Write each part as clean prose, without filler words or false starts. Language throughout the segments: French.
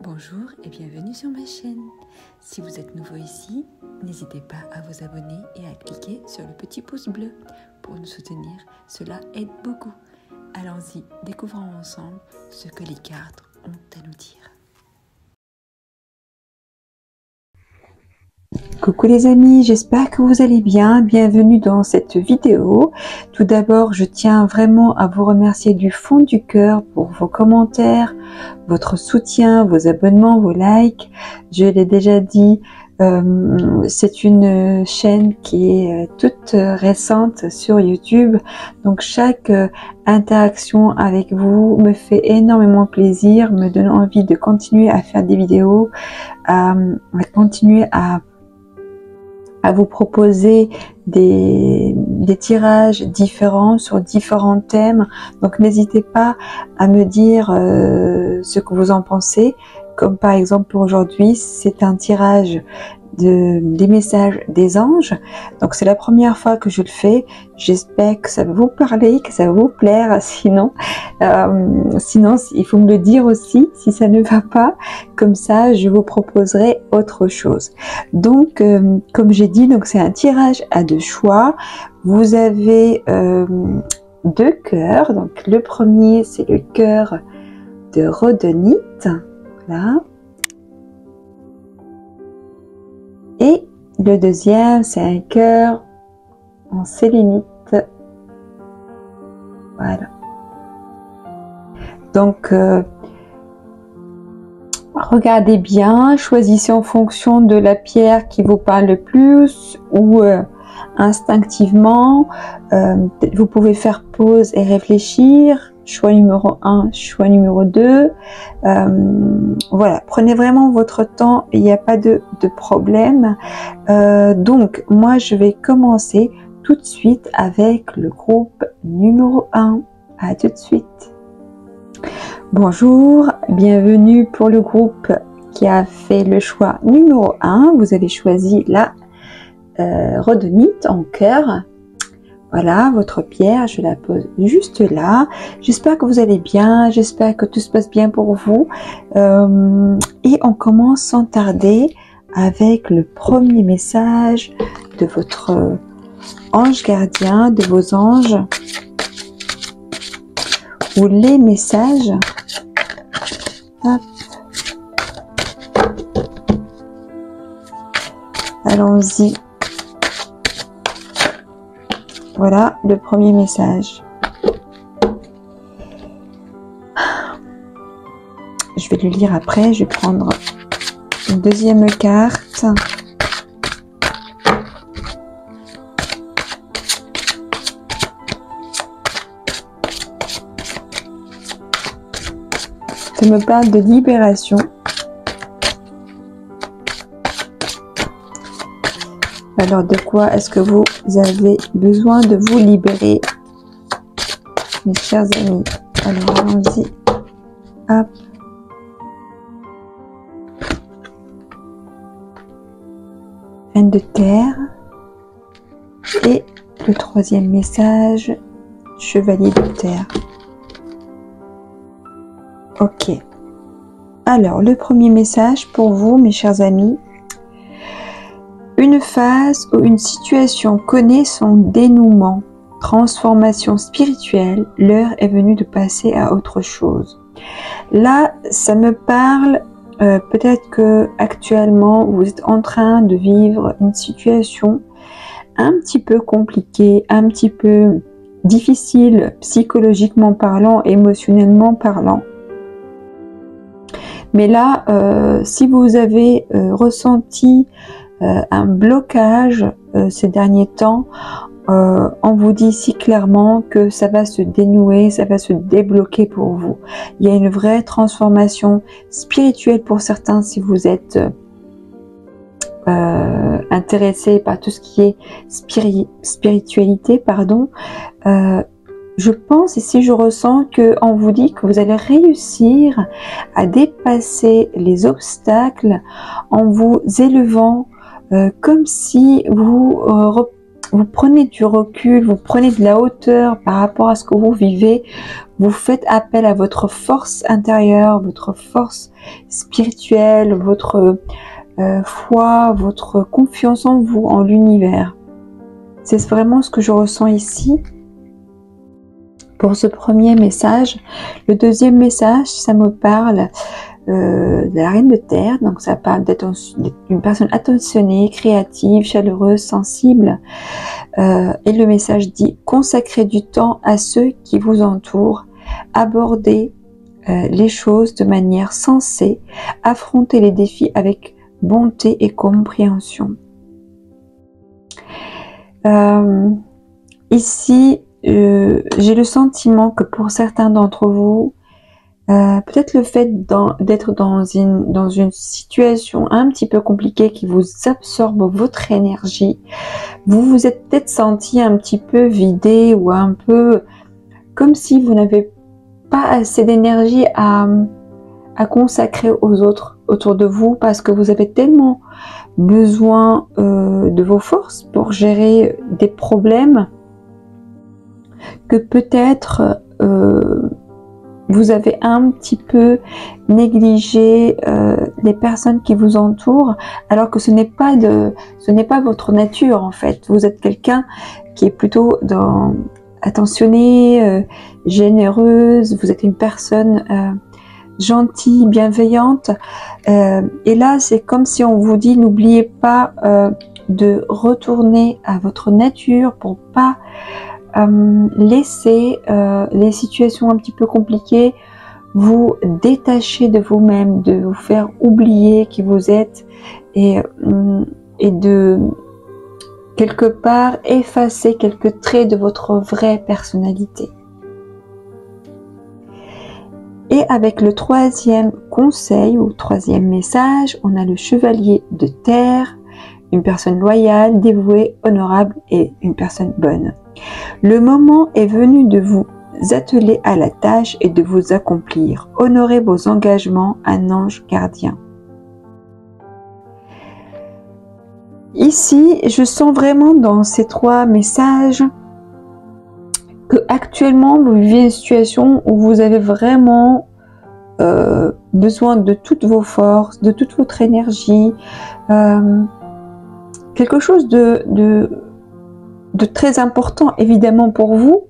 Bonjour et bienvenue sur ma chaîne. Si vous êtes nouveau ici, n'hésitez pas à vous abonner et à cliquer sur le petit pouce bleu pour nous soutenir. Cela aide beaucoup. Allons-y, découvrons ensemble ce que les cartes ont à nous dire. Coucou les amis, j'espère que vous allez bien. Bienvenue dans cette vidéo. Tout d'abord, je tiens vraiment à vous remercier du fond du cœur pour vos commentaires, votre soutien, vos abonnements, vos likes. Je l'ai déjà dit, c'est une chaîne qui est toute récente sur YouTube. Donc chaque interaction avec vous me fait énormément plaisir, me donne envie de continuer à faire des vidéos, à continuer à vous proposer des tirages différents sur différents thèmes. Donc n'hésitez pas à me dire ce que vous en pensez. Comme par exemple pour aujourd'hui, c'est un tirage des messages des anges. Donc c'est la première fois que je le fais. J'espère que ça va vous parler, que ça va vous plaire. Sinon il faut me le dire aussi si ça ne va pas. Comme ça, je vous proposerai autre chose. Donc comme j'ai dit, donc c'est un tirage à deux choix. Vous avez deux cœurs. Donc le premier, c'est le cœur de rhodonite. Là. Et le deuxième, c'est un cœur en sélénite. Voilà. Donc, regardez bien, choisissez en fonction de la pierre qui vous parle le plus ou instinctivement. Vous pouvez faire pause et réfléchir. Choix numéro 1, choix numéro 2. Voilà, prenez vraiment votre temps, il n'y a pas de problème. Donc, moi, je vais commencer tout de suite avec le groupe numéro 1. À tout de suite. Bonjour, bienvenue pour le groupe qui a fait le choix numéro 1. Vous avez choisi la rhodonite en cœur. Voilà, votre pierre, je la pose juste là. J'espère que vous allez bien, j'espère que tout se passe bien pour vous. Et on commence sans tarder avec le premier message de votre ange gardien, de vos anges. Ou les messages. Hop. Allons-y. Voilà le premier message. Je vais le lire après. Je vais prendre une deuxième carte. Ça me parle de libération. Alors, de quoi est-ce que vous avez besoin de vous libérer, mes chers amis? Alors, allons-y. Hop. Reine de terre. Et le troisième message, chevalier de terre. Ok. Alors, le premier message pour vous, mes chers amis. Une phase ou une situation connaît son dénouement, transformation spirituelle, l'heure est venue de passer à autre chose. Là, ça me parle, peut-être que actuellement vous êtes en train de vivre une situation un petit peu compliquée, un petit peu difficile psychologiquement parlant, émotionnellement parlant. Mais là, si vous avez ressenti un blocage ces derniers temps, on vous dit si clairement que ça va se dénouer, ça va se débloquer pour vous. Il y a une vraie transformation spirituelle pour certains si vous êtes intéressé par tout ce qui est spiritualité, pardon. Je pense ici, je ressens qu'on vous dit que vous allez réussir à dépasser les obstacles en vous élevant comme si vous prenez du recul, vous prenez de la hauteur par rapport à ce que vous vivez, vous faites appel à votre force intérieure, votre force spirituelle, votre foi, votre confiance en vous, en l'univers. C'est vraiment ce que je ressens ici pour ce premier message. Le deuxième message, ça me parle de la reine de terre, donc ça parle d'une personne attentionnée, créative, chaleureuse, sensible. Et le message dit: consacrez du temps à ceux qui vous entourent, abordez les choses de manière sensée, affrontez les défis avec bonté et compréhension. Ici, j'ai le sentiment que pour certains d'entre vous, peut-être le fait d'être dans une situation un petit peu compliquée qui vous absorbe votre énergie, vous vous êtes peut-être senti un petit peu vidé ou un peu comme si vous n'avez pas assez d'énergie à consacrer aux autres autour de vous, parce que vous avez tellement besoin de vos forces pour gérer des problèmes que peut-être vous avez un petit peu négligé les personnes qui vous entourent, alors que ce n'est pas votre nature en fait. Vous êtes quelqu'un qui est plutôt attentionnée, généreuse, vous êtes une personne gentille, bienveillante. Et là, c'est comme si on vous dit: n'oubliez pas de retourner à votre nature pour pas laisser les situations un petit peu compliquées vous détacher de vous-même, de vous faire oublier qui vous êtes et de quelque part effacer quelques traits de votre vraie personnalité. Et avec le troisième conseil ou troisième message, on a le chevalier de terre, une personne loyale, dévouée, honorable et une personne bonne. Le moment est venu de vous atteler à la tâche et de vous accomplir. Honorez vos engagements, un ange gardien. Ici, je sens vraiment dans ces trois messages que actuellement vous vivez une situation où vous avez vraiment besoin de toutes vos forces, de toute votre énergie, quelque chose de très important évidemment pour vous,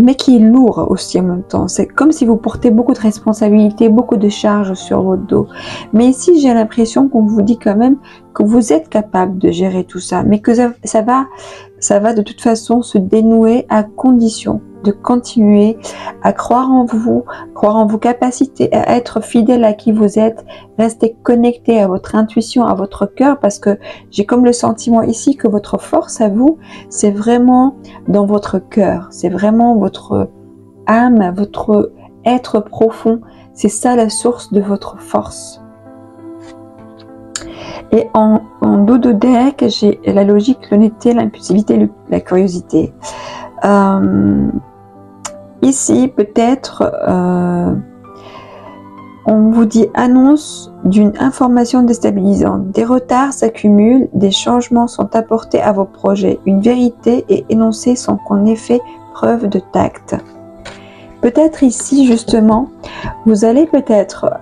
mais qui est lourd aussi en même temps. C'est comme si vous portez beaucoup de responsabilités, beaucoup de charges sur votre dos. Mais ici, j'ai l'impression qu'on vous dit quand même que vous êtes capable de gérer tout ça, mais que ça va de toute façon se dénouer à condition de continuer à croire en vos capacités, à être fidèle à qui vous êtes, rester connecté à votre intuition, à votre cœur, parce que j'ai comme le sentiment ici que votre force à vous, c'est vraiment dans votre cœur, c'est vraiment votre âme, votre être profond, c'est ça la source de votre force. Et en dos de deck, j'ai la logique, l'honnêteté, l'impulsivité, la curiosité. Ici, peut-être, on vous dit annonce d'une information déstabilisante. Des retards s'accumulent, des changements sont apportés à vos projets. Une vérité est énoncée sans qu'on ait fait preuve de tact. Peut-être ici, justement, vous allez peut-être,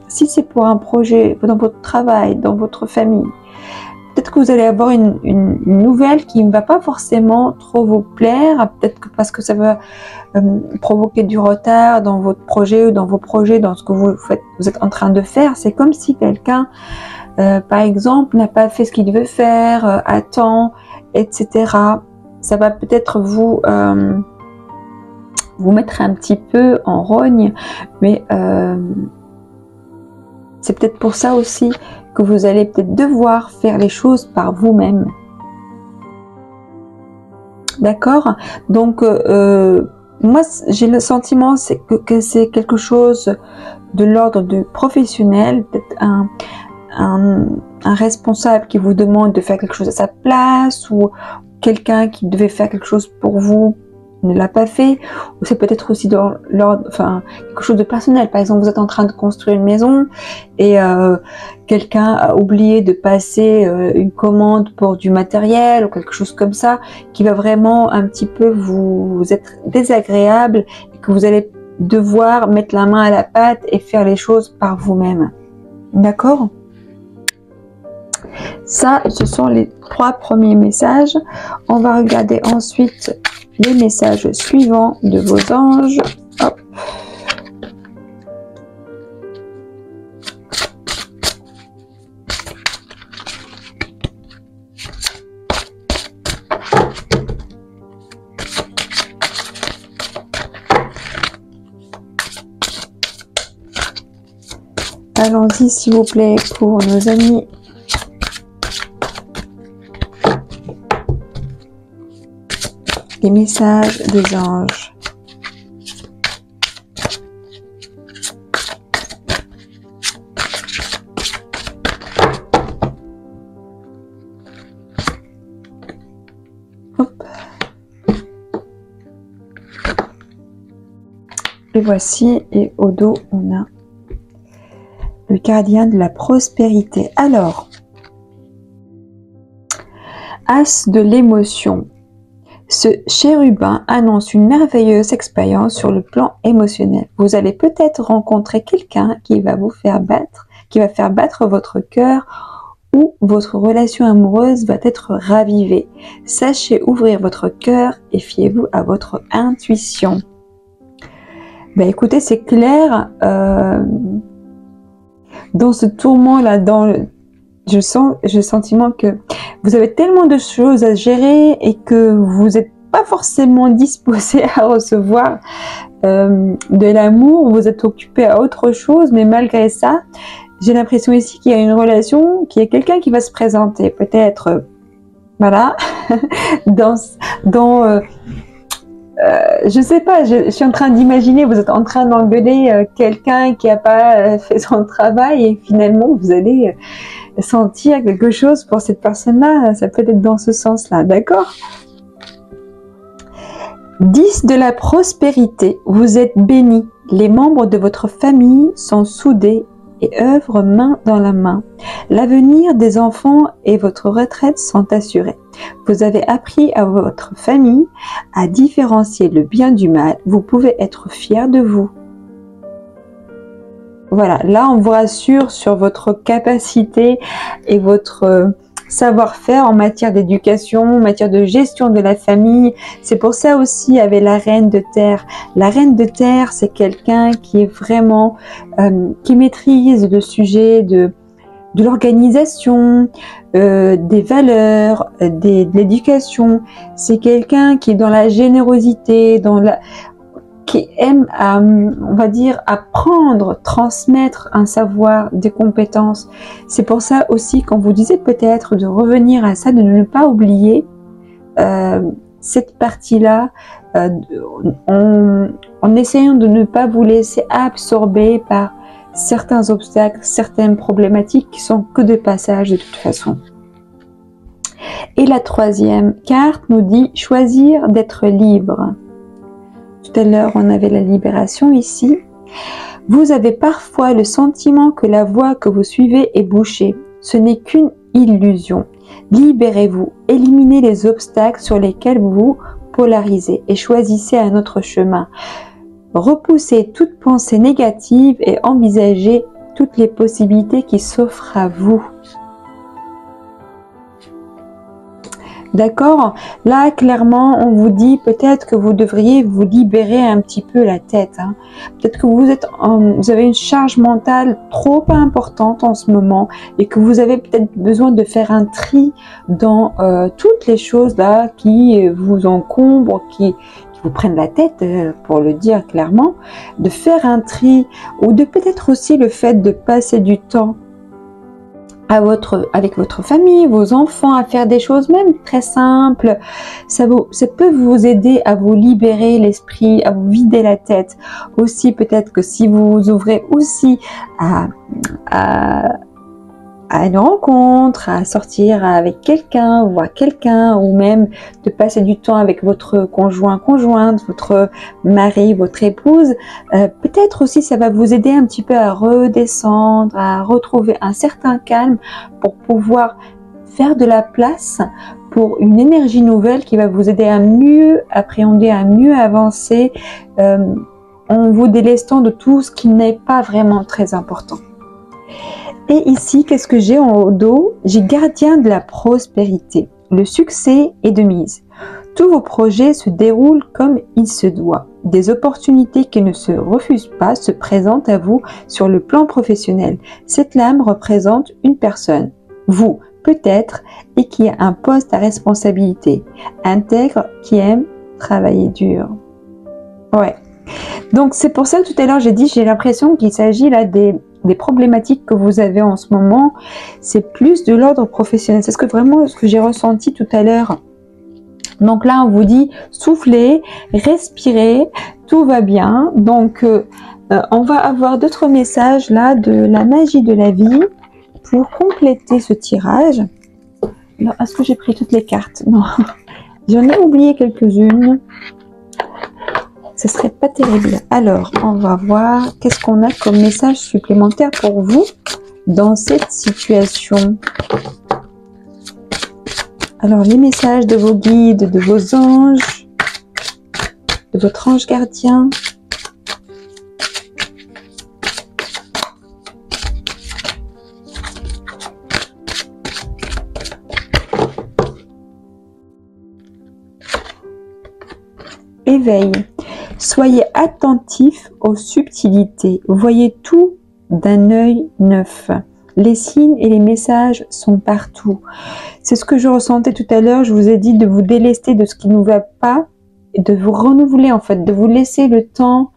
si c'est pour un projet, dans votre travail, dans votre famille, peut-être que vous allez avoir une nouvelle qui ne va pas forcément trop vous plaire, peut-être que parce que ça va provoquer du retard dans votre projet ou dans vos projets, dans ce que vous êtes en train de faire. C'est comme si quelqu'un, par exemple, n'a pas fait ce qu'il devait faire à temps, etc. Ça va peut-être vous mettre un petit peu en rogne, mais c'est peut-être pour ça aussi que vous allez peut-être devoir faire les choses par vous-même. D'accord? Donc, moi, j'ai le sentiment que c'est quelque chose de l'ordre du professionnel, peut-être un responsable qui vous demande de faire quelque chose à sa place, ou quelqu'un qui devait faire quelque chose pour vous ne l'a pas fait, ou c'est peut-être aussi dans l'ordre, enfin, quelque chose de personnel. Par exemple, vous êtes en train de construire une maison et quelqu'un a oublié de passer une commande pour du matériel ou quelque chose comme ça, qui va vraiment un petit peu vous être désagréable que vous allez devoir mettre la main à la pâte et faire les choses par vous-même. D'accord? Ça, ce sont les 3 premiers messages. On va regarder ensuite les messages suivants de vos anges. Hop. Allons-y, s'il vous plaît, pour nos amis. Les messages des anges. Hop. Les voici, et au dos, on a le gardien de la prospérité. Alors, As de l'émotion. Ce chérubin annonce une merveilleuse expérience sur le plan émotionnel. Vous allez peut-être rencontrer quelqu'un qui va vous faire battre, qui va faire battre votre cœur, ou votre relation amoureuse va être ravivée. Sachez ouvrir votre cœur et fiez-vous à votre intuition. Ben écoutez, c'est clair. Dans ce tourment-là, je sens le sentiment que vous avez tellement de choses à gérer et que vous n'êtes pas forcément disposé à recevoir de l'amour, vous êtes occupé à autre chose, mais malgré ça, j'ai l'impression ici qu'il y a une relation, qu'il y a quelqu'un qui va se présenter, peut-être, voilà, je sais pas, je suis en train d'imaginer, vous êtes en train d'engueuler quelqu'un qui n'a pas fait son travail et finalement vous allez sentir quelque chose pour cette personne-là, ça peut être dans ce sens-là, d'accord? 10 de la prospérité, vous êtes bénis, les membres de votre famille sont soudés et œuvrent main dans la main. L'avenir des enfants et votre retraite sont assurés. Vous avez appris à votre famille à différencier le bien du mal. Vous pouvez être fiers de vous. Voilà, là on vous rassure sur votre capacité et votre savoir-faire en matière d'éducation, en matière de gestion de la famille. C'est pour ça aussi avec la reine de terre. La reine de terre, c'est quelqu'un qui est vraiment, qui maîtrise le sujet de l'organisation, des valeurs, de l'éducation. C'est quelqu'un qui est dans la générosité, qui aime, on va dire, apprendre, transmettre un savoir, des compétences. C'est pour ça aussi qu'on vous disait peut-être de revenir à ça, de ne pas oublier cette partie-là, en essayant de ne pas vous laisser absorber par certains obstacles, certaines problématiques qui sont que de passage de toute façon. Et la 3e carte nous dit choisir d'être libre. Tout à l'heure, on avait la libération ici. Vous avez parfois le sentiment que la voie que vous suivez est bouchée. Ce n'est qu'une illusion. Libérez-vous, éliminez les obstacles sur lesquels vous vous polarisez et choisissez un autre chemin. Repoussez toute pensée négative et envisagez toutes les possibilités qui s'offrent à vous. D'accord? Là, clairement, on vous dit peut-être que vous devriez vous libérer un petit peu la tête. Hein. Peut-être que vous avez une charge mentale trop importante en ce moment et que vous avez peut-être besoin de faire un tri dans toutes les choses là qui vous encombrent, qui vous prennent la tête, pour le dire clairement, de faire un tri, ou de peut-être aussi le fait de passer du temps avec votre famille, vos enfants, à faire des choses même très simples. Ça peut vous aider à vous libérer l'esprit, à vous vider la tête. Aussi, peut-être que si vous vous ouvrez aussi à une rencontre, à sortir avec quelqu'un, voir quelqu'un, ou même de passer du temps avec votre conjointe, votre mari, votre épouse, peut-être aussi ça va vous aider un petit peu à redescendre, à retrouver un certain calme pour pouvoir faire de la place pour une énergie nouvelle qui va vous aider à mieux appréhender, à mieux avancer, en vous délestant de tout ce qui n'est pas vraiment très important. Et ici, qu'est-ce que j'ai en haut dos? J'ai gardien de la prospérité. Le succès est de mise. Tous vos projets se déroulent comme il se doit. Des opportunités qui ne se refusent pas se présentent à vous sur le plan professionnel. Cette lame représente une personne, vous peut-être, et qui a un poste à responsabilité, intègre, qui aime travailler dur. Ouais. Donc c'est pour ça que tout à l'heure j'ai dit, j'ai l'impression qu'il s'agit là des problématiques que vous avez en ce moment, c'est plus de l'ordre professionnel. C'est ce que j'ai ressenti tout à l'heure. Donc là, on vous dit soufflez, respirez, tout va bien. Donc, on va avoir d'autres messages là de la magie de la vie pour compléter ce tirage. Est-ce que j'ai pris toutes les cartes? Non, j'en ai oublié quelques-unes. Ce serait pas terrible. Alors, on va voir qu'est-ce qu'on a comme message supplémentaire pour vous dans cette situation. Alors, les messages de vos guides, de vos anges, de votre ange gardien. Éveil. Soyez attentif aux subtilités. Voyez tout d'un œil neuf. Les signes et les messages sont partout. C'est ce que je ressentais tout à l'heure. Je vous ai dit de vous délester de ce qui ne va pas et de vous renouveler en fait, de vous laisser le temps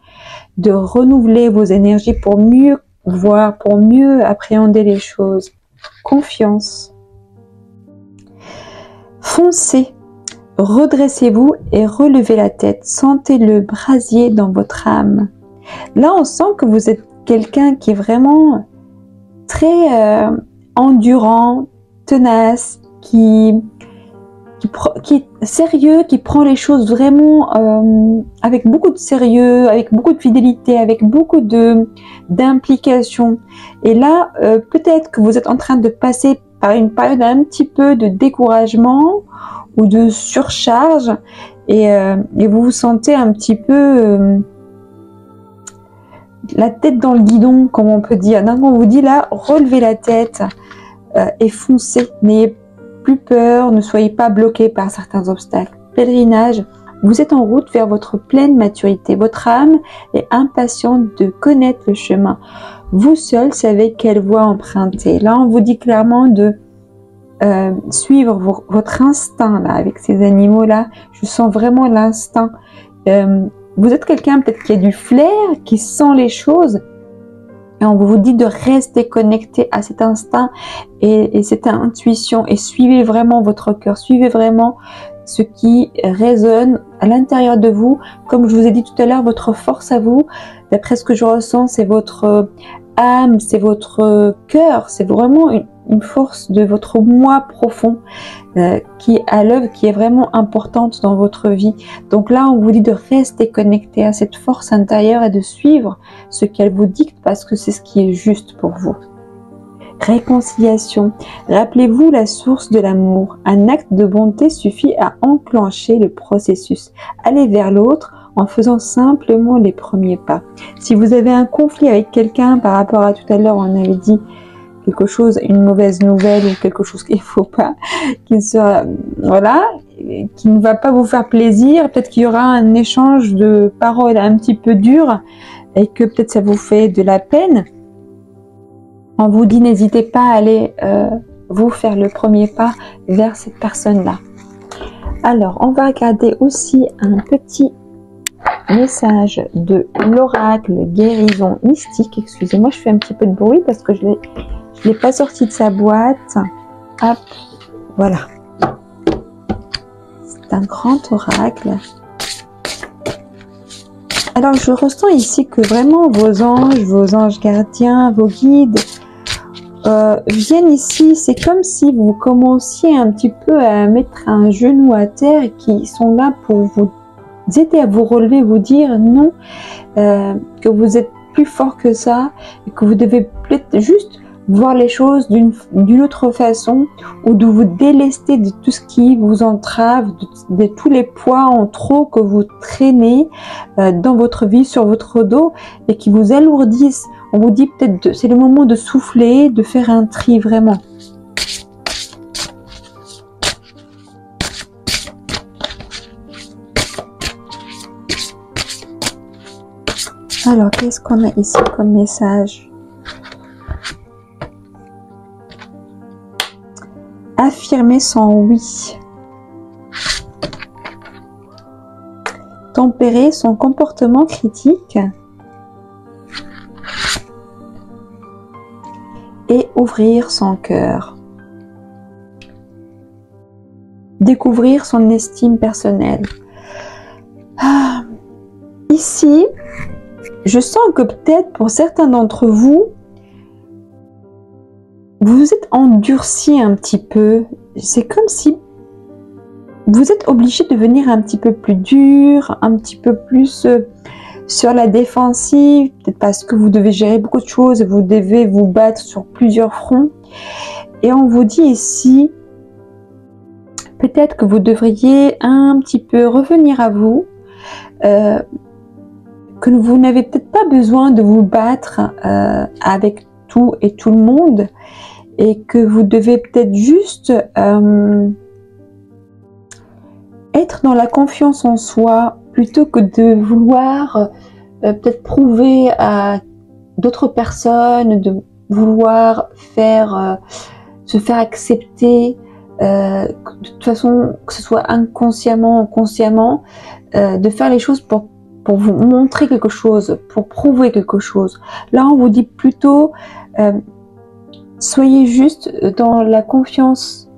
de renouveler vos énergies pour mieux voir, pour mieux appréhender les choses. Confiance. Foncez. Redressez-vous et relevez la tête. Sentez le brasier dans votre âme. Là, on sent que vous êtes quelqu'un qui est vraiment très endurant, tenace, qui est sérieux, qui prend les choses vraiment avec beaucoup de sérieux, avec beaucoup de fidélité, avec beaucoup d'implication. Et là, peut-être que vous êtes en train de passer par une période un petit peu de découragement ou de surcharge et vous vous sentez un petit peu la tête dans le guidon, comme on peut dire. Donc on vous dit là, relevez la tête et foncez. N'ayez plus peur, ne soyez pas bloqué par certains obstacles. Pèlerinage, vous êtes en route vers votre pleine maturité. Votre âme est impatiente de connaître le chemin. Vous seul savez quelle voie emprunter. Là, on vous dit clairement de suivre votre instinct là, avec ces animaux-là. Je sens vraiment l'instinct. Vous êtes quelqu'un peut-être qui a du flair, qui sent les choses. Et on vous dit de rester connecté à cet instinct et cette intuition. Et suivez vraiment votre cœur. Suivez vraiment ce qui résonne à l'intérieur de vous. Comme je vous ai dit tout à l'heure, votre force à vous, d'après ce que je ressens, c'est votre âme, c'est votre cœur. C'est vraiment une force de votre moi profond qui est à l'œuvre, qui est vraiment importante dans votre vie. Donc là, on vous dit de rester connecté à cette force intérieure et de suivre ce qu'elle vous dicte parce que c'est ce qui est juste pour vous. Réconciliation. Rappelez-vous la source de l'amour. Un acte de bonté suffit à enclencher le processus. Allez vers l'autre en faisant simplement les premiers pas. Si vous avez un conflit avec quelqu'un par rapport à tout à l'heure, on avait dit quelque chose, une mauvaise nouvelle ou quelque chose qu'il ne faut pas, qui sera, voilà, qui ne va pas vous faire plaisir, peut-être qu'il y aura un échange de paroles un petit peu dur et que peut-être ça vous fait de la peine. On vous dit n'hésitez pas à aller vous faire le premier pas vers cette personne-là. Alors, on va regarder aussi un petit message de l'oracle guérison mystique. Excusez-moi, je fais un petit peu de bruit parce que je l'ai pas sorti de sa boîte. Hop, voilà. C'est un grand oracle. Alors, je ressens ici que vraiment vos anges gardiens, vos guides viennent ici. C'est comme si vous commenciez un petit peu à mettre un genou à terre et qui sont là pour vous aider à vous relever, vous dire non, que vous êtes plus fort que ça et que vous devez peut-être juste voir les choses d'une autre façon, ou de vous délester de tout ce qui vous entrave, de tous les poids en trop que vous traînez dans votre vie, sur votre dos, et qui vous alourdissent. On vous dit peut-être c'est le moment de souffler, de faire un tri vraiment. Alors, qu'est-ce qu'on a ici comme message? Affirmer son oui. Tempérer son comportement critique. Et ouvrir son cœur. Découvrir son estime personnelle. Ici, je sens que peut-être pour certains d'entre vous, vous vous êtes endurci un petit peu. C'est comme si vous êtes obligé de devenir un petit peu plus dur, un petit peu plus sur la défensive, peut-être parce que vous devez gérer beaucoup de choses, vous devez vous battre sur plusieurs fronts. Et on vous dit ici, peut-être que vous devriez un petit peu revenir à vous, que vous n'avez peut-être pas besoin de vous battre avec tout et tout le monde, et que vous devez peut-être juste être dans la confiance en soi, plutôt que de vouloir peut-être prouver à d'autres personnes, de vouloir se faire accepter, de toute façon, que ce soit inconsciemment ou consciemment, de faire les choses pour vous montrer quelque chose, pour prouver quelque chose. Là, on vous dit plutôt, soyez juste dans la confiance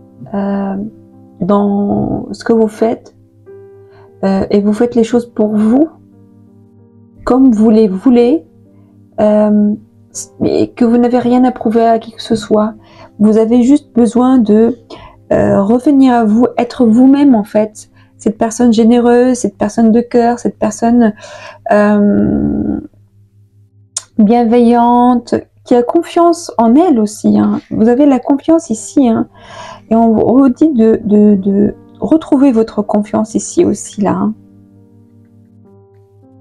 dans ce que vous faites, et vous faites les choses pour vous, comme vous les voulez, et que vous n'avez rien à prouver à qui que ce soit. Vous avez juste besoin de revenir à vous, être vous-même en fait. Cette personne généreuse, cette personne de cœur, cette personne bienveillante, qui a confiance en elle aussi. Hein. Vous avez la confiance ici. Hein. Et on vous dit de retrouver votre confiance ici aussi. Là. Hein.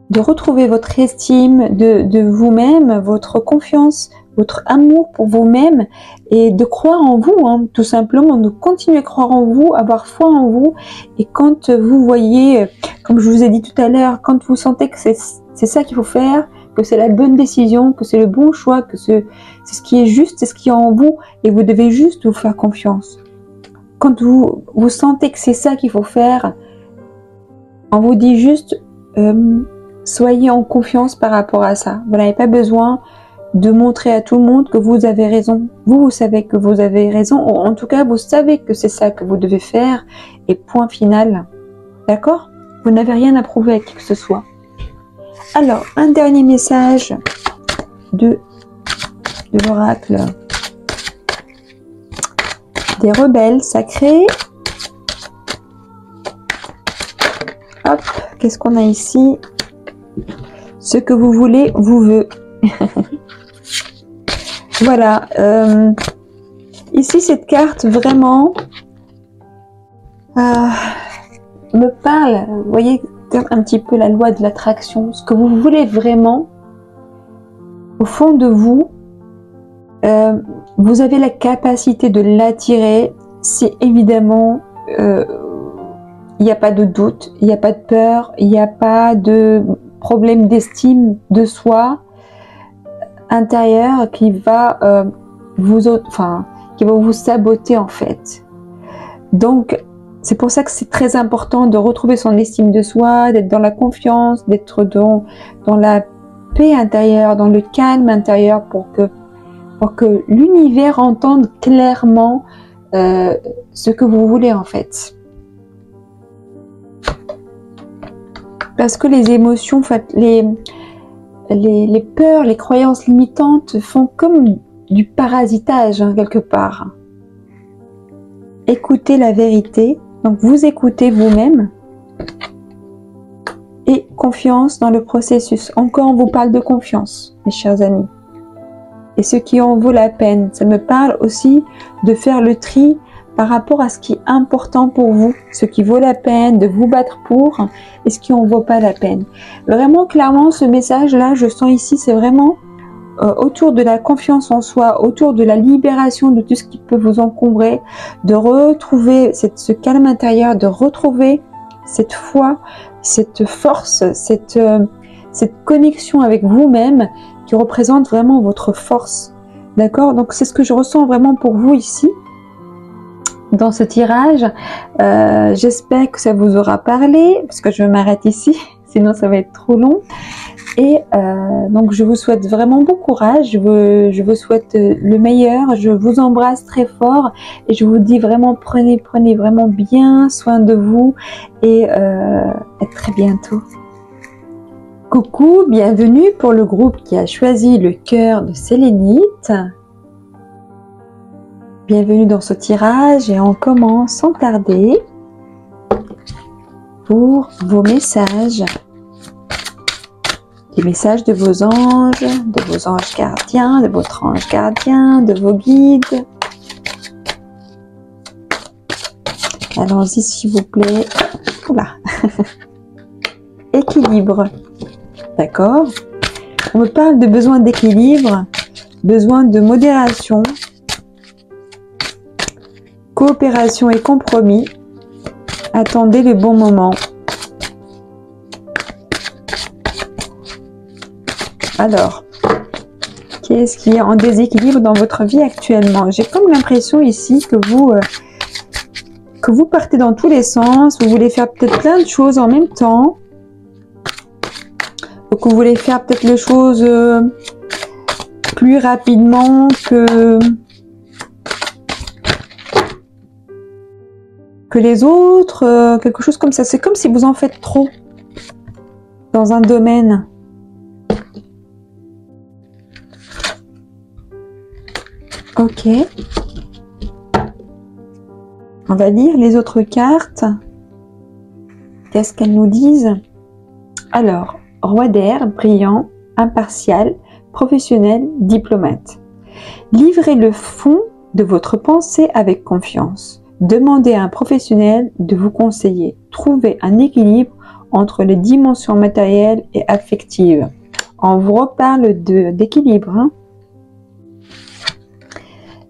De retrouver votre estime de vous-même, votre confiance, votre amour pour vous-même, et de croire en vous, hein, tout simplement, de continuer à croire en vous, avoir foi en vous. Et quand vous voyez, comme je vous ai dit tout à l'heure, quand vous sentez que c'est ça qu'il faut faire, que c'est la bonne décision, que c'est le bon choix, que c'est ce qui est juste, c'est ce qui est en vous, et vous devez juste vous faire confiance. Quand vous sentez que c'est ça qu'il faut faire, on vous dit juste, soyez en confiance par rapport à ça. Vous n'avez pas besoin de montrer à tout le monde que vous avez raison. Vous savez que vous avez raison, ou en tout cas, vous savez que c'est ça que vous devez faire, et point final. D'accord? Vous n'avez rien à prouver à qui que ce soit. Alors, un dernier message de l'oracle des rebelles sacrés. Hop, qu'est-ce qu'on a ici? Ce que vous voulez vous veut. Voilà. Ici, cette carte vraiment me parle. Vous voyez un petit peu la loi de l'attraction. Ce que vous voulez vraiment, au fond de vous, vous avez la capacité de l'attirer. Si évidemment, il n'y a pas de doute, il n'y a pas de peur, il n'y a pas de problème d'estime de soi intérieur qui va vous saboter en fait. Donc c'est pour ça que c'est très important de retrouver son estime de soi, d'être dans la confiance, d'être dans la paix intérieure, dans le calme intérieur, pour que l'univers entende clairement ce que vous voulez en fait. Parce que les émotions, les peurs, les croyances limitantes font comme du parasitage hein, quelque part. Écoutez la vérité, donc vous écoutez vous-même, et confiance dans le processus. Encore on vous parle de confiance, mes chers amis. et ce qui en vaut la peine. Ça me parle aussi de faire le tri par rapport à ce qui est important pour vous, ce qui vaut la peine de vous battre pour et ce qui en vaut pas la peine. Vraiment, clairement, ce message-là, je sens ici, c'est vraiment autour de la confiance en soi, autour de la libération de tout ce qui peut vous encombrer, de retrouver ce calme intérieur, de retrouver cette foi, cette force, cette connexion avec vous-même qui représente vraiment votre force. D'accord? Donc c'est ce que je ressens vraiment pour vous ici. Dans ce tirage, j'espère que ça vous aura parlé, parce que je m'arrête ici, sinon ça va être trop long. Et donc je vous souhaite vraiment bon courage, je vous souhaite le meilleur, je vous embrasse très fort et je vous dis vraiment prenez vraiment bien soin de vous et à très bientôt. Coucou, bienvenue pour le groupe qui a choisi le cœur de Sélénite. Bienvenue dans ce tirage et on commence sans tarder pour vos messages. Les messages de vos anges gardiens, de votre ange gardien, de vos guides. Allons-y s'il vous plaît. Oula. Équilibre. D'accord? On me parle de besoin d'équilibre, besoin de modération, coopération et compromis. Attendez le bon moment. Alors, qu'est-ce qui est en déséquilibre dans votre vie actuellement? J'ai comme l'impression ici que vous partez dans tous les sens, vous voulez faire peut-être plein de choses en même temps, ou que vous voulez faire peut-être les choses plus rapidement que les autres, quelque chose comme ça. C'est comme si vous en faites trop dans un domaine. Ok. On va lire les autres cartes. Qu'est-ce qu'elles nous disent? Alors, roi d'air, brillant, impartial, professionnel, diplomate. Livrez le fond de votre pensée avec confiance. Demandez à un professionnel de vous conseiller. Trouvez un équilibre entre les dimensions matérielles et affectives. On vous reparle d'équilibre, hein?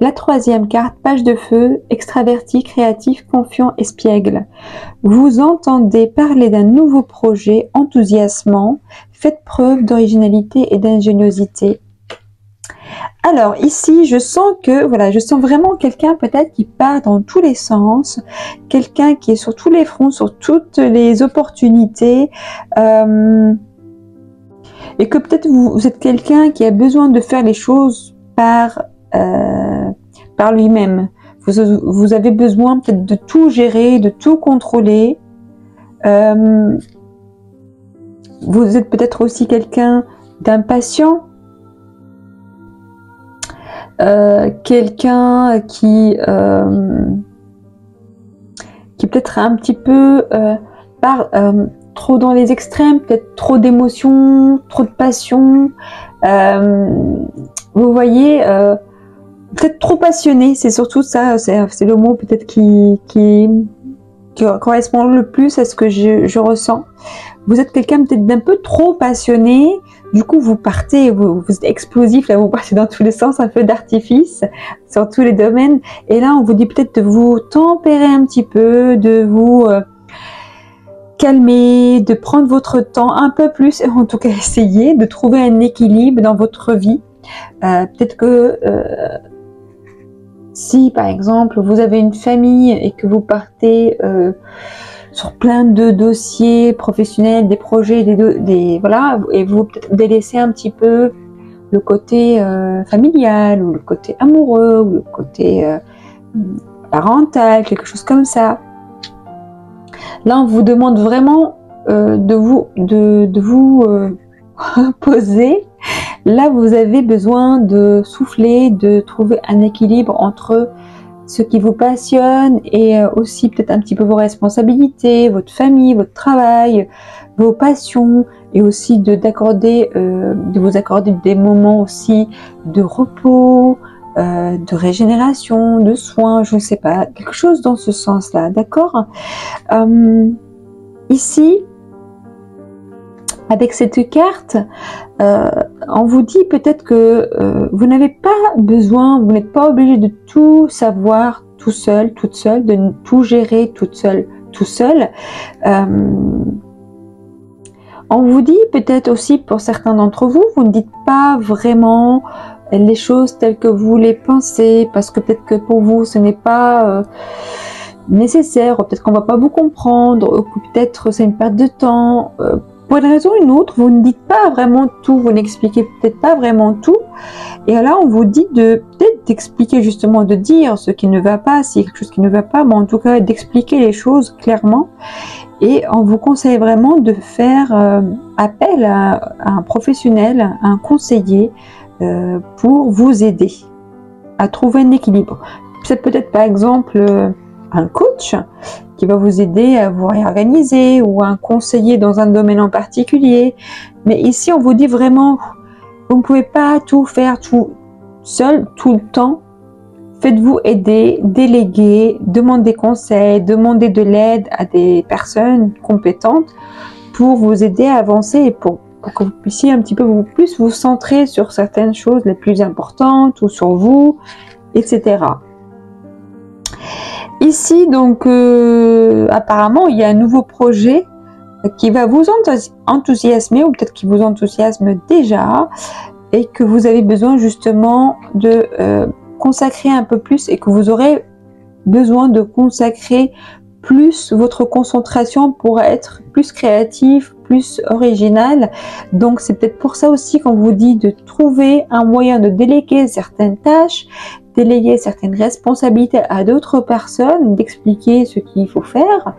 La troisième carte, page de feu, extraverti, créatif, confiant, espiègle. Vous entendez parler d'un nouveau projet enthousiasmant. Faites preuve d'originalité et d'ingéniosité. Alors ici, je sens que, voilà, je sens vraiment quelqu'un peut-être qui part dans tous les sens, quelqu'un qui est sur tous les fronts, sur toutes les opportunités, et que peut-être vous êtes quelqu'un qui a besoin de faire les choses par lui-même. Vous avez besoin peut-être de tout gérer, de tout contrôler. Vous êtes peut-être aussi quelqu'un d'impatient, quelqu'un qui peut-être un petit peu part trop dans les extrêmes, peut-être trop d'émotions, trop de passion. Vous voyez, peut-être trop passionné, c'est surtout ça, c'est le mot peut-être qui correspond le plus à ce que je ressens. Vous êtes quelqu'un peut-être d'un peu trop passionné, du coup vous partez, vous êtes explosif, là vous partez dans tous les sens, un feu d'artifice sur tous les domaines, et là on vous dit peut-être de vous tempérer un petit peu, de vous calmer, de prendre votre temps un peu plus, en tout cas essayer de trouver un équilibre dans votre vie. Peut-être que si par exemple vous avez une famille et que vous partez sur plein de dossiers professionnels, des projets, voilà, et vous peut-être délaissez un petit peu le côté familial ou le côté amoureux ou le côté parental, quelque chose comme ça. Là, on vous demande vraiment de vous poser. Là, vous avez besoin de souffler, de trouver un équilibre entre ce qui vous passionne et aussi peut-être un petit peu vos responsabilités, votre famille, votre travail, vos passions, et aussi de vous accorder des moments aussi de repos, de régénération, de soins, je ne sais pas, quelque chose dans ce sens-là, d'accord? Ici, avec cette carte, on vous dit peut-être que vous n'avez pas besoin, vous n'êtes pas obligé de tout savoir tout seul, toute seule, de tout gérer toute seule, tout seul. On vous dit peut-être aussi pour certains d'entre vous, vous ne dites pas vraiment les choses telles que vous les pensez, parce que peut-être que pour vous ce n'est pas nécessaire, ou peut-être qu'on ne va pas vous comprendre, ou peut-être c'est une perte de temps. Pour une raison ou une autre, vous ne dites pas vraiment tout, vous n'expliquez peut-être pas vraiment tout. Et là, on vous dit de peut-être d'expliquer justement, de dire ce qui ne va pas, s'il y a quelque chose qui ne va pas, mais en tout cas d'expliquer les choses clairement. Et on vous conseille vraiment de faire appel à un professionnel, à un conseiller pour vous aider à trouver un équilibre. C'est peut-être par exemple un coach qui va vous aider à vous réorganiser ou un conseiller dans un domaine en particulier. Mais ici, on vous dit vraiment, vous ne pouvez pas tout faire tout seul, tout le temps. Faites-vous aider, déléguer, demandez conseil, demandez de l'aide à des personnes compétentes pour vous aider à avancer et pour que vous puissiez un petit peu plus vous centrer sur certaines choses les plus importantes ou sur vous, etc. Ici, donc, apparemment, il y a un nouveau projet qui va vous enthousiasmer ou peut-être qui vous enthousiasme déjà et que vous avez besoin justement de consacrer un peu plus et que vous aurez besoin de consacrer plus votre concentration pour être plus créatif, plus original. Donc c'est peut-être pour ça aussi qu'on vous dit de trouver un moyen de déléguer certaines tâches, déléguer certaines responsabilités à d'autres personnes, d'expliquer ce qu'il faut faire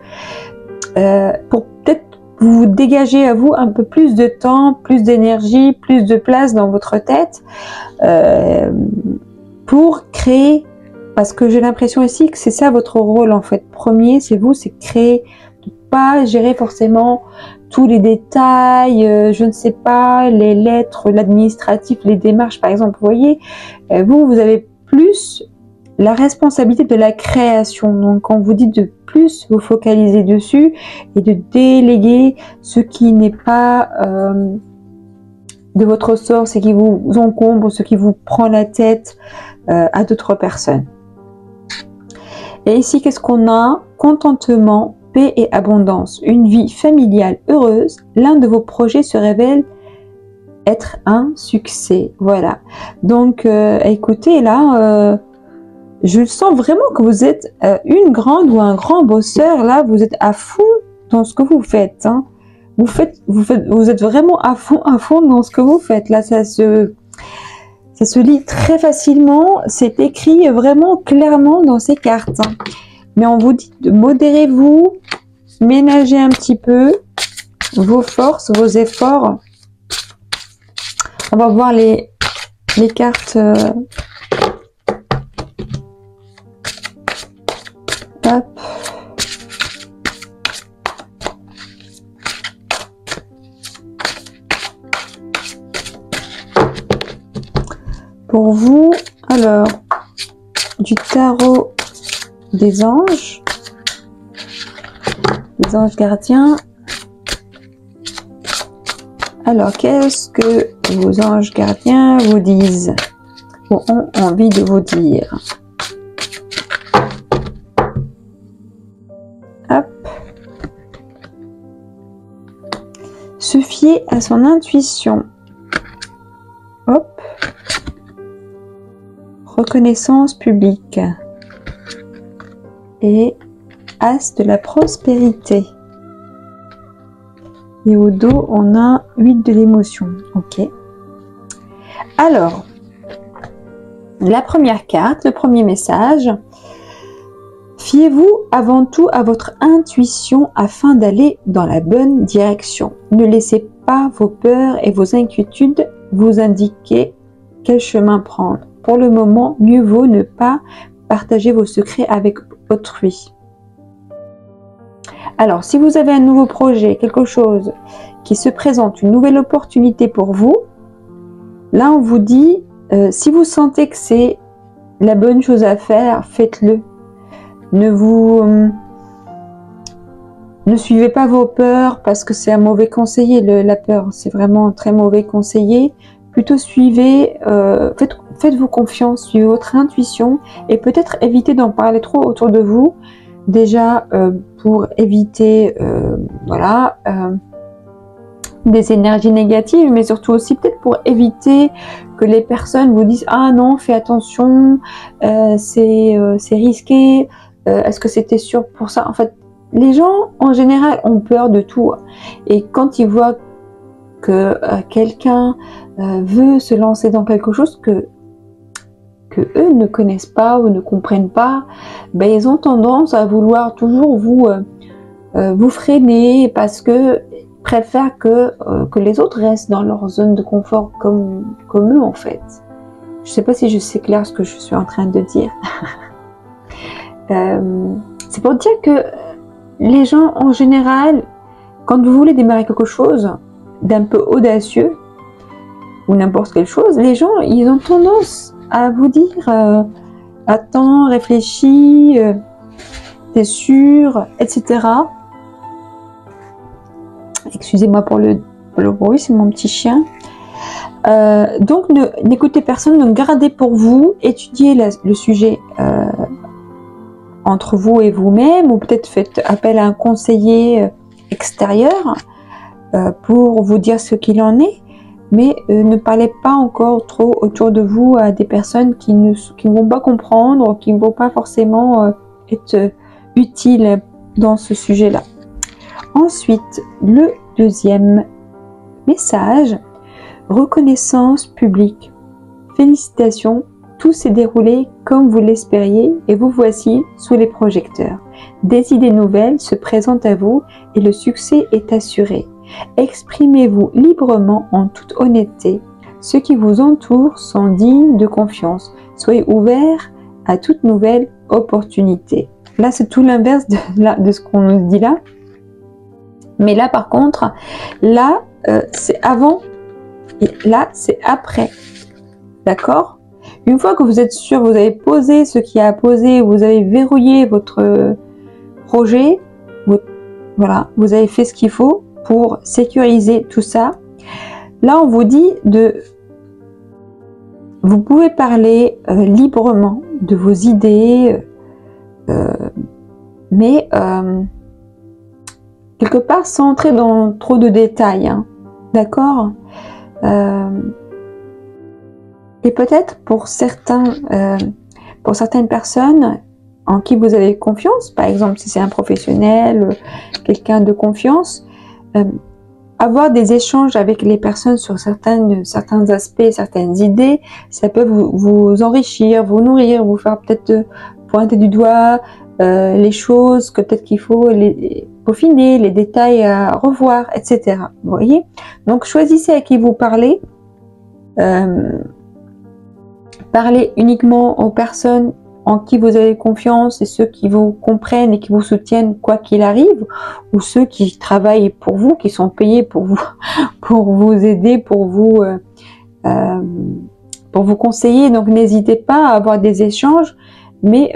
pour peut-être vous dégager à vous un peu plus de temps, plus d'énergie, plus de place dans votre tête pour créer, parce que j'ai l'impression ici que c'est ça votre rôle en fait. Premier, c'est vous, c'est créer, de pas gérer forcément tous les détails, je ne sais pas, les lettres, l'administratif, les démarches par exemple. Vous voyez, vous avez plus la responsabilité de la création. Donc on vous dit de plus vous focaliser dessus et de déléguer ce qui n'est pas de votre sort, ce qui vous encombre, ce qui vous prend la tête à d'autres personnes. Et ici, qu'est-ce qu'on a? Contentement, paix et abondance. Une vie familiale heureuse. L'un de vos projets se révèle être un succès. Voilà. Donc, écoutez, là, je sens vraiment que vous êtes une grande ou un grand bosseur. Là, vous êtes à fond dans ce que vous faites. Hein. Vous êtes vraiment à fond dans ce que vous faites. Là, ça se lit très facilement. C'est écrit vraiment clairement dans ces cartes. Hein. Mais on vous dit de modérez-vous, ménagez un petit peu vos forces, vos efforts. On va voir les cartes. Hop. Pour vous, alors, du tarot des anges gardiens. Alors, qu'est-ce que vos anges gardiens vous disent ou ont envie de vous dire? Hop. Se fier à son intuition. Hop. Reconnaissance publique. Et As de la prospérité. Et au dos, on a 8 de l'émotion. Ok. Alors, la première carte, le premier message. Fiez-vous avant tout à votre intuition afin d'aller dans la bonne direction. Ne laissez pas vos peurs et vos inquiétudes vous indiquer quel chemin prendre. Pour le moment, mieux vaut ne pas partager vos secrets avec autrui. Alors, si vous avez un nouveau projet, quelque chose qui se présente, une nouvelle opportunité pour vous. Là, on vous dit, si vous sentez que c'est la bonne chose à faire, faites-le. Ne suivez pas vos peurs parce que c'est un mauvais conseiller. La peur, c'est vraiment un très mauvais conseiller. Plutôt suivez, faites-vous confiance, suivez votre intuition et peut-être évitez d'en parler trop autour de vous. Déjà pour éviter, voilà, des énergies négatives, mais surtout aussi peut-être pour éviter que les personnes vous disent ah non, fais attention, c'est risqué, est-ce que c'était sûr pour ça? En fait, les gens en général ont peur de tout, et quand ils voient que quelqu'un veut se lancer dans quelque chose que eux ne connaissent pas ou ne comprennent pas, ben ils ont tendance à vouloir toujours vous freiner parce que préfèrent que les autres restent dans leur zone de confort comme eux en fait. Je sais pas si je sais clair ce que je suis en train de dire. C'est pour dire que les gens en général, quand vous voulez démarrer quelque chose d'un peu audacieux ou n'importe quelle chose, les gens ils ont tendance à vous dire attends, réfléchis, t'es sûr, etc. Excusez-moi pour le bruit, c'est mon petit chien. Donc n'écoutez personne, ne gardez pour vous, étudiez le sujet entre vous et vous-même, ou peut-être faites appel à un conseiller extérieur pour vous dire ce qu'il en est, mais ne parlez pas encore trop autour de vous à des personnes qui ne vont pas comprendre, qui ne vont pas forcément être utiles dans ce sujet-là. Ensuite, le deuxième message, reconnaissance publique. Félicitations, tout s'est déroulé comme vous l'espériez et vous voici sous les projecteurs. Des idées nouvelles se présentent à vous et le succès est assuré. Exprimez-vous librement en toute honnêteté. Ceux qui vous entourent sont dignes de confiance. Soyez ouverts à toute nouvelle opportunité. Là, c'est tout l'inverse de ce qu'on nous dit là. Mais là, par contre, là, c'est avant et là, c'est après. D'accord? Une fois que vous êtes sûr, vous avez posé ce qu'il y a à poser, vous avez verrouillé votre projet, voilà, vous avez fait ce qu'il faut pour sécuriser tout ça. Là, on vous dit vous pouvez parler librement de vos idées, mais quelque part sans entrer dans trop de détails, hein, d'accord? Et peut-être pour certaines personnes en qui vous avez confiance, par exemple si c'est un professionnel, quelqu'un de confiance, avoir des échanges avec les personnes sur certains aspects, certaines idées, ça peut vous enrichir, vous nourrir, vous faire peut-être pointer du doigt les choses que peut-être qu'il faut les peaufiner, les détails à revoir, etc. Vous voyez? Donc choisissez à qui vous parlez. Parlez uniquement aux personnes en qui vous avez confiance et ceux qui vous comprennent et qui vous soutiennent quoi qu'il arrive, ou ceux qui travaillent pour vous, qui sont payés pour vous aider, pour vous conseiller. Donc n'hésitez pas à avoir des échanges, mais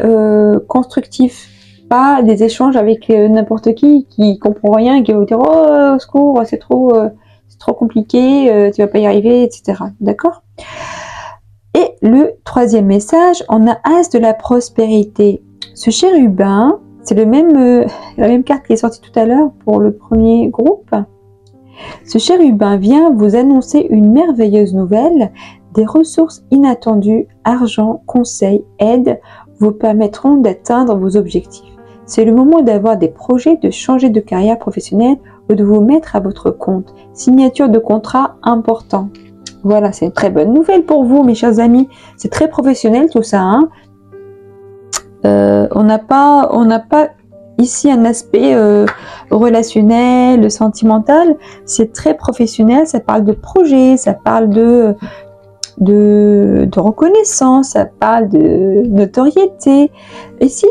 constructifs, pas des échanges avec n'importe qui comprend rien et qui va vous dire oh au secours, c'est trop compliqué, tu vas pas y arriver, etc. D'accord? Et le troisième message, on a As de la prospérité. Ce chérubin, c'est la même carte qui est sortie tout à l'heure pour le premier groupe. Ce chérubin vient vous annoncer une merveilleuse nouvelle. Des ressources inattendues, argent, conseils, aide vous permettront d'atteindre vos objectifs. C'est le moment d'avoir des projets, de changer de carrière professionnelle ou de vous mettre à votre compte. Signature de contrat important. Voilà, c'est une très bonne nouvelle pour vous, mes chers amis. C'est très professionnel tout ça, hein. On n'a pas ici un aspect relationnel, sentimental. C'est très professionnel. Ça parle de projet, ça parle de reconnaissance, ça parle de notoriété. Ici,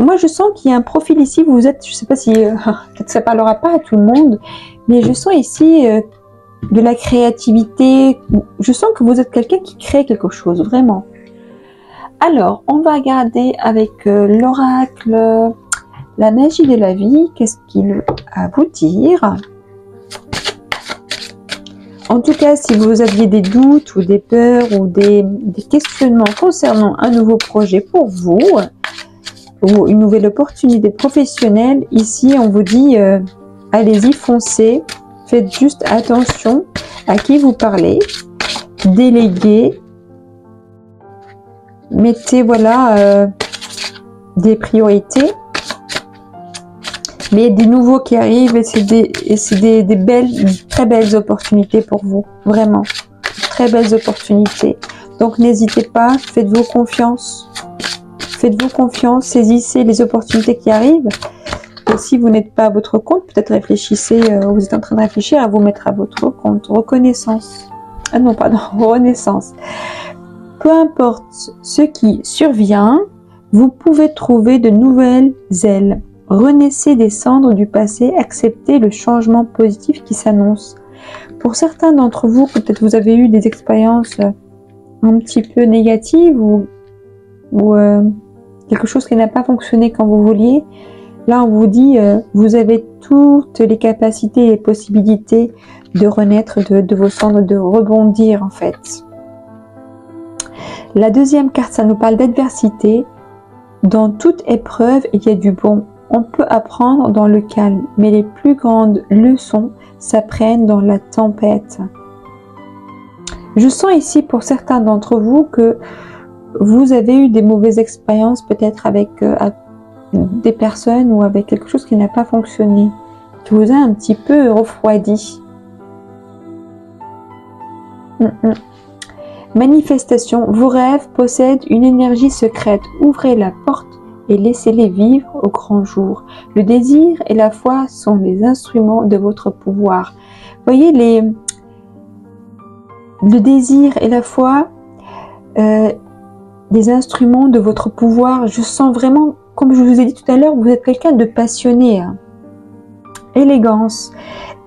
moi je sens qu'il y a un profil ici, vous êtes, je sais pas si, peut-être ça parlera pas à tout le monde, mais je sens ici de la créativité, je sens que vous êtes quelqu'un qui crée quelque chose, vraiment. Alors, on va regarder avec l'oracle, la magie de la vie, qu'est-ce qu'il a à vous dire? En tout cas, si vous aviez des doutes ou des peurs ou des questionnements concernant un nouveau projet pour vous, ou une nouvelle opportunité professionnelle, ici on vous dit allez-y, foncez, faites juste attention à qui vous parlez, déléguez, mettez voilà des priorités, mais il y a des nouveaux qui arrivent et c'est des belles, très belles opportunités pour vous, vraiment, très belles opportunités. Donc n'hésitez pas, faites-vous confiance. Faites-vous confiance, saisissez les opportunités qui arrivent. Et si vous n'êtes pas à votre compte, peut-être réfléchissez, vous êtes en train de réfléchir à vous mettre à votre compte. Reconnaissance. Ah non, pardon, renaissance. Peu importe ce qui survient, vous pouvez trouver de nouvelles ailes. Renaissez des cendres du passé, acceptez le changement positif qui s'annonce. Pour certains d'entre vous, peut-être vous avez eu des expériences un petit peu négatives ou quelque chose qui n'a pas fonctionné quand vous vouliez. Là, on vous dit, vous avez toutes les capacités et les possibilités de renaître de vos cendres, de rebondir en fait. La deuxième carte, ça nous parle d'adversité. Dans toute épreuve, il y a du bon. On peut apprendre dans le calme, mais les plus grandes leçons s'apprennent dans la tempête. Je sens ici pour certains d'entre vous que vous avez eu des mauvaises expériences peut-être avec des personnes ou avec quelque chose qui n'a pas fonctionné, qui vous a un petit peu refroidi. Manifestation, vos rêves possèdent une énergie secrète. Ouvrez la porte et laissez-les vivre au grand jour. Le désir et la foi sont les instruments de votre pouvoir. Voyez, le désir et la foi, des instruments de votre pouvoir. Je sens vraiment, comme je vous ai dit tout à l'heure, vous êtes quelqu'un de passionné. Hein. Élégance.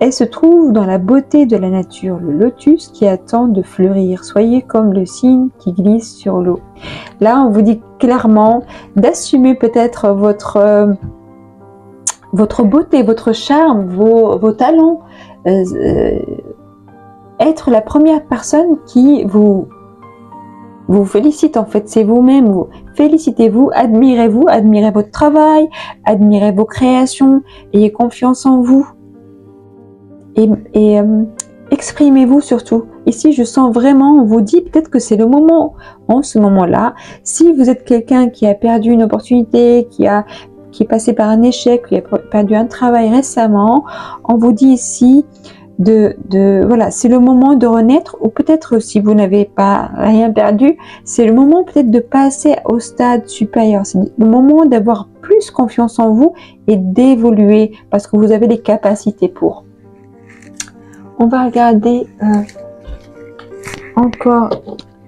Elle se trouve dans la beauté de la nature, le lotus qui attend de fleurir. Soyez comme le cygne qui glisse sur l'eau. Là, on vous dit clairement d'assumer peut-être votre beauté, votre charme, vos talents. Être la première personne qui vous félicite en fait, c'est vous-même. Félicitez-vous, admirez votre travail, admirez vos créations, ayez confiance en vous. Et exprimez-vous surtout. Ici, je sens vraiment, on vous dit peut-être que c'est le moment, en ce moment-là, si vous êtes quelqu'un qui a perdu une opportunité, qui est passé par un échec, qui a perdu un travail récemment, on vous dit ici voilà, c'est le moment de renaître, ou peut-être si vous n'avez pas rien perdu, c'est le moment peut-être de passer au stade supérieur. C'est le moment d'avoir plus confiance en vous et d'évoluer parce que vous avez les capacités pour. On va regarder encore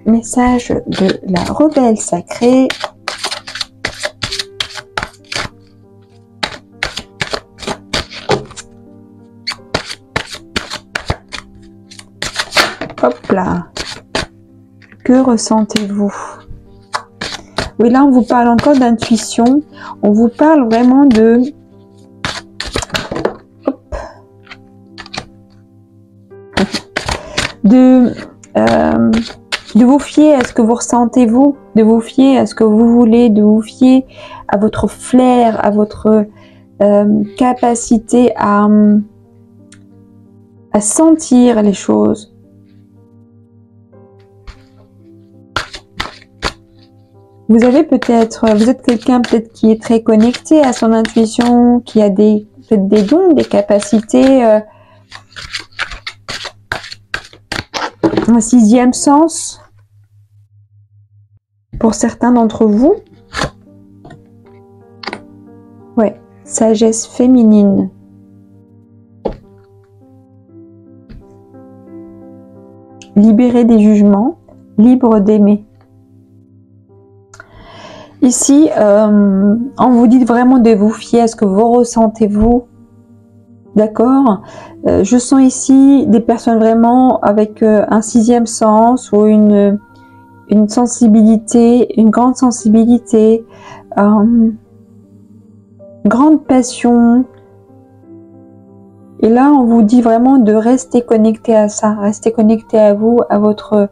message de la rebelle sacrée. Hop là. Que ressentez-vous? Oui, là on vous parle encore d'intuition. On vous parle vraiment de... de vous fier à ce que vous ressentez vous, de vous fier à ce que vous voulez, de vous fier à votre flair, à votre capacité à sentir les choses. Vous avez peut-être, vous êtes quelqu'un peut-être qui est très connecté à son intuition, qui a peut-être des dons, des capacités, un sixième sens pour certains d'entre vous. Ouais, sagesse féminine. Libéré des jugements, libre d'aimer. Ici, on vous dit vraiment de vous fier à ce que vous ressentez vous. D'accord? Je sens ici des personnes vraiment avec un sixième sens ou une sensibilité, une grande sensibilité, grande passion. Et là, on vous dit vraiment de rester connecté à ça, rester connecté à vous, à votre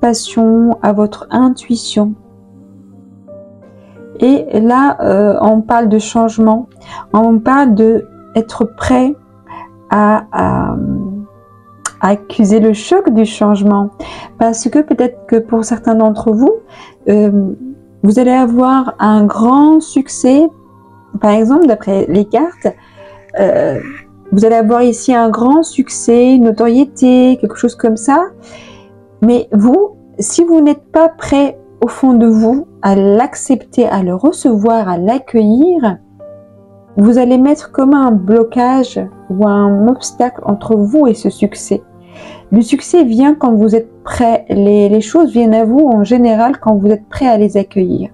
passion, à votre intuition. Et là, on parle de changement, on parle de être prêt à accuser le choc du changement. Parce que peut-être que pour certains d'entre vous, vous allez avoir un grand succès. Par exemple, d'après les cartes, vous allez avoir ici un grand succès, une notoriété, quelque chose comme ça. Mais vous, si vous n'êtes pas prêt au fond de vous à l'accepter, à le recevoir, à l'accueillir, vous allez mettre comme un blocage ou un obstacle entre vous et ce succès. Le succès vient quand vous êtes prêt. Les choses viennent à vous en général quand vous êtes prêt à les accueillir.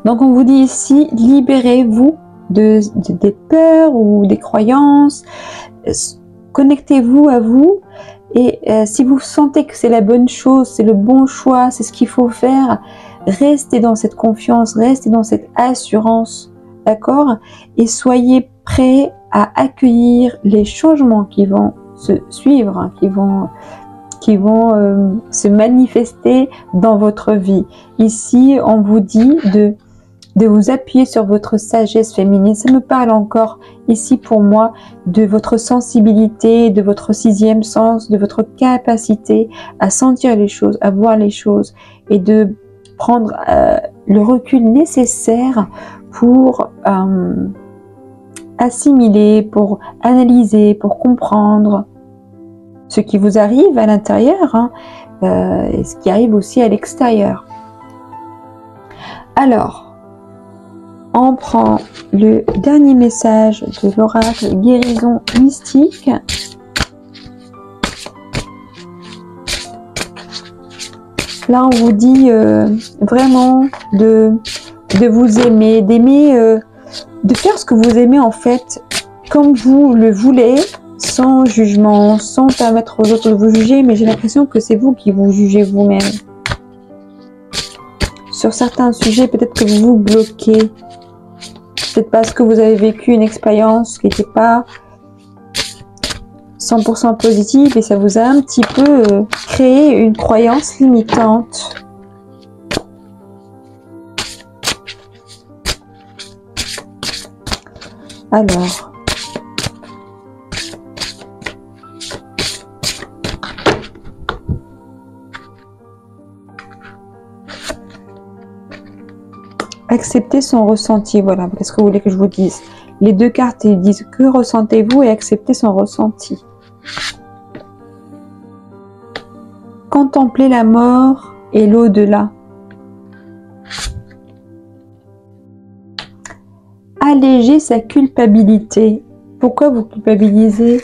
Donc on vous dit ici, libérez-vous des peurs ou des croyances. Connectez-vous à vous. Et si vous sentez que c'est la bonne chose, c'est le bon choix, c'est ce qu'il faut faire, restez dans cette confiance, restez dans cette assurance, d'accord? Et soyez prêts à accueillir les changements qui vont se suivre, hein, qui vont se manifester dans votre vie. Ici, on vous dit de vous appuyer sur votre sagesse féminine. Ça me parle encore ici pour moi de votre sensibilité, de votre sixième sens, de votre capacité à sentir les choses, à voir les choses et de prendre le recul nécessaire pour assimiler, pour analyser, pour comprendre ce qui vous arrive à l'intérieur, hein, et ce qui arrive aussi à l'extérieur. Alors, on prend le dernier message de l'oracle guérison mystique. Là, on vous dit vraiment de vous aimer, de faire ce que vous aimez en fait, comme vous le voulez, sans jugement, sans permettre aux autres de vous juger, mais j'ai l'impression que c'est vous qui vous jugez vous-même. Sur certains sujets, peut-être que vous vous bloquez. Peut-être parce que vous avez vécu une expérience qui n'était pas 100% positive et ça vous a un petit peu créé une croyance limitante. Alors, accepter son ressenti, voilà, qu'est-ce que vous voulez que je vous dise? Les deux cartes, ils disent que ressentez-vous et accepter son ressenti. Contempler la mort et l'au-delà. Alléger sa culpabilité. Pourquoi vous culpabilisez?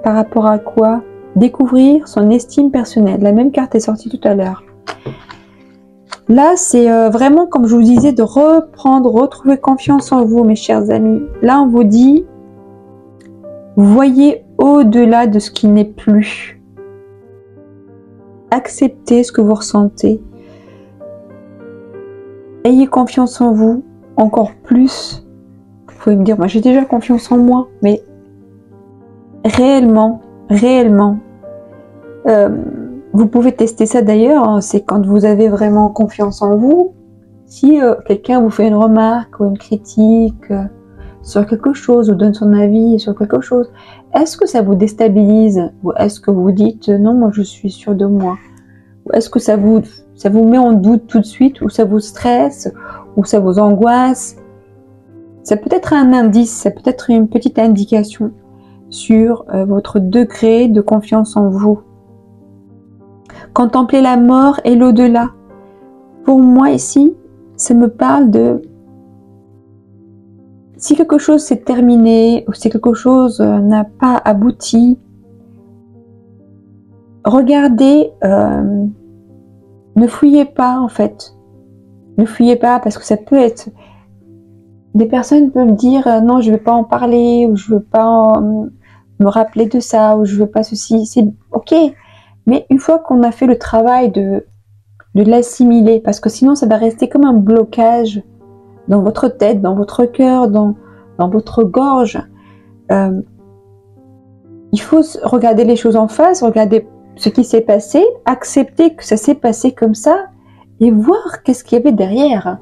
Par rapport à quoi? Découvrir son estime personnelle. La même carte est sortie tout à l'heure. Là, c'est vraiment, comme je vous disais, de retrouver confiance en vous, mes chers amis. Là, on vous dit, voyez au-delà de ce qui n'est plus. Acceptez ce que vous ressentez. Ayez confiance en vous, encore plus. Vous pouvez me dire, moi j'ai déjà confiance en moi, mais réellement, vous pouvez tester ça d'ailleurs, hein, c'est quand vous avez vraiment confiance en vous. Si quelqu'un vous fait une remarque ou une critique sur quelque chose ou donne son avis sur quelque chose, est-ce que ça vous déstabilise ou est-ce que vous dites non, moi je suis sûre de moi? Ou est-ce que ça vous met en doute tout de suite ou ça vous stresse ou ça vous angoisse? Ça peut être un indice, ça peut être une petite indication sur votre degré de confiance en vous. Contempler la mort et l'au-delà. Pour moi ici, ça me parle de si quelque chose s'est terminé ou si quelque chose n'a pas abouti, regardez, ne fouillez pas en fait. Ne fuyez pas parce que ça peut être... Des personnes peuvent dire non, je ne veux pas en parler, ou je ne veux pas me rappeler de ça, ou je ne veux pas ceci. C'est ok. Mais une fois qu'on a fait le travail de l'assimiler, parce que sinon ça va rester comme un blocage dans votre tête, dans votre cœur, dans votre gorge. Il faut regarder les choses en face, regarder ce qui s'est passé, accepter que ça s'est passé comme ça et voir qu'est-ce qu'il y avait derrière.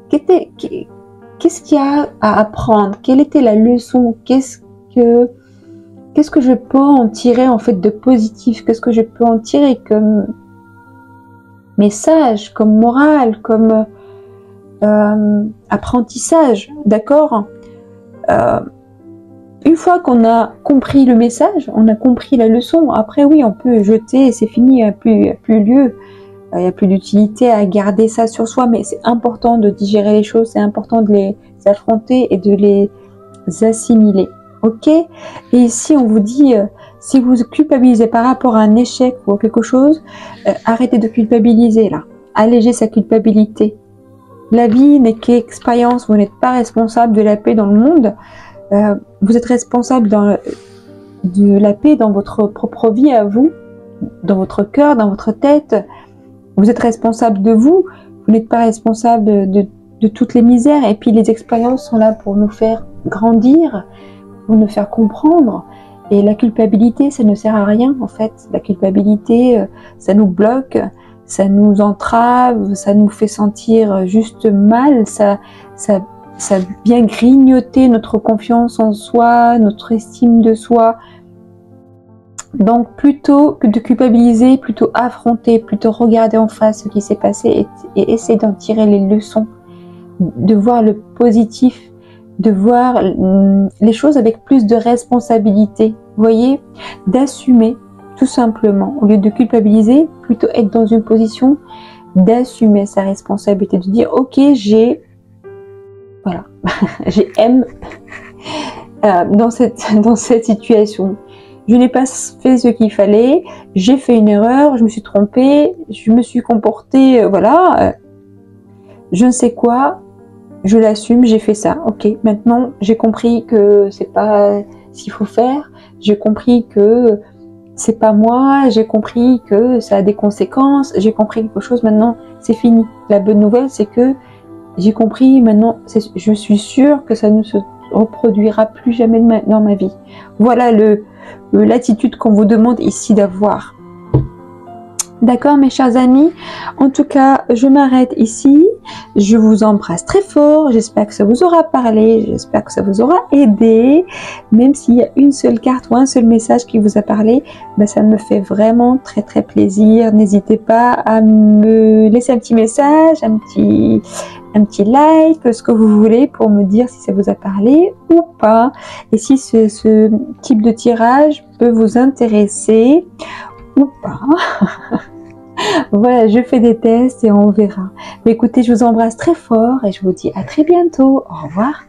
Qu'est-ce qu'il y a à apprendre? Quelle était la leçon? Qu'est-ce que je peux en tirer en fait de positif? Qu'est-ce que je peux en tirer comme message, comme morale, comme apprentissage, d'accord? Une fois qu'on a compris le message, on a compris la leçon, après oui, on peut jeter, c'est fini, il n'y a plus lieu, il n'y a plus d'utilité à garder ça sur soi, mais c'est important de digérer les choses, c'est important de les affronter et de les assimiler, ok? Et ici, on vous dit, si vous culpabilisez par rapport à un échec ou quelque chose, arrêtez de culpabiliser là, allégez sa culpabilité. La vie n'est qu'expérience, vous n'êtes pas responsable de la paix dans le monde. Vous êtes responsable de la paix dans votre propre vie à vous, dans votre cœur, dans votre tête. Vous êtes responsable de vous, vous n'êtes pas responsable de toutes les misères. Et puis les expériences sont là pour nous faire grandir, pour nous faire comprendre. Et la culpabilité, ça ne sert à rien en fait. La culpabilité, ça nous bloque, ça nous entrave, ça nous fait sentir juste mal, ça vient grignoter notre confiance en soi, notre estime de soi. Donc plutôt que de culpabiliser, plutôt affronter, plutôt regarder en face ce qui s'est passé et essayer d'en tirer les leçons, de voir le positif, de voir les choses avec plus de responsabilité, vous voyez, d'assumer tout simplement, au lieu de culpabiliser, plutôt être dans une position d'assumer sa responsabilité, de dire ok, j'ai M dans cette situation. Je n'ai pas fait ce qu'il fallait, j'ai fait une erreur, je me suis trompée, je me suis comportée, je ne sais quoi, je l'assume, j'ai fait ça. Ok, maintenant j'ai compris que c'est pas ce qu'il faut faire, j'ai compris que c'est pas moi, j'ai compris que ça a des conséquences, j'ai compris quelque chose, maintenant c'est fini. La bonne nouvelle, c'est que j'ai compris, maintenant je suis sûre que ça ne se reproduira plus jamais dans ma vie. Voilà l'attitude qu'on vous demande ici d'avoir. D'accord mes chers amis, en tout cas je m'arrête ici, je vous embrasse très fort, j'espère que ça vous aura parlé, j'espère que ça vous aura aidé, même s'il y a une seule carte ou un seul message qui vous a parlé, ben ça me fait vraiment très très plaisir. N'hésitez pas à me laisser un petit message, un petit like, ce que vous voulez pour me dire si ça vous a parlé ou pas, et si ce type de tirage peut vous intéresser ou pas. Voilà, je fais des tests et on verra. Mais écoutez, je vous embrasse très fort et je vous dis à très bientôt. Au revoir.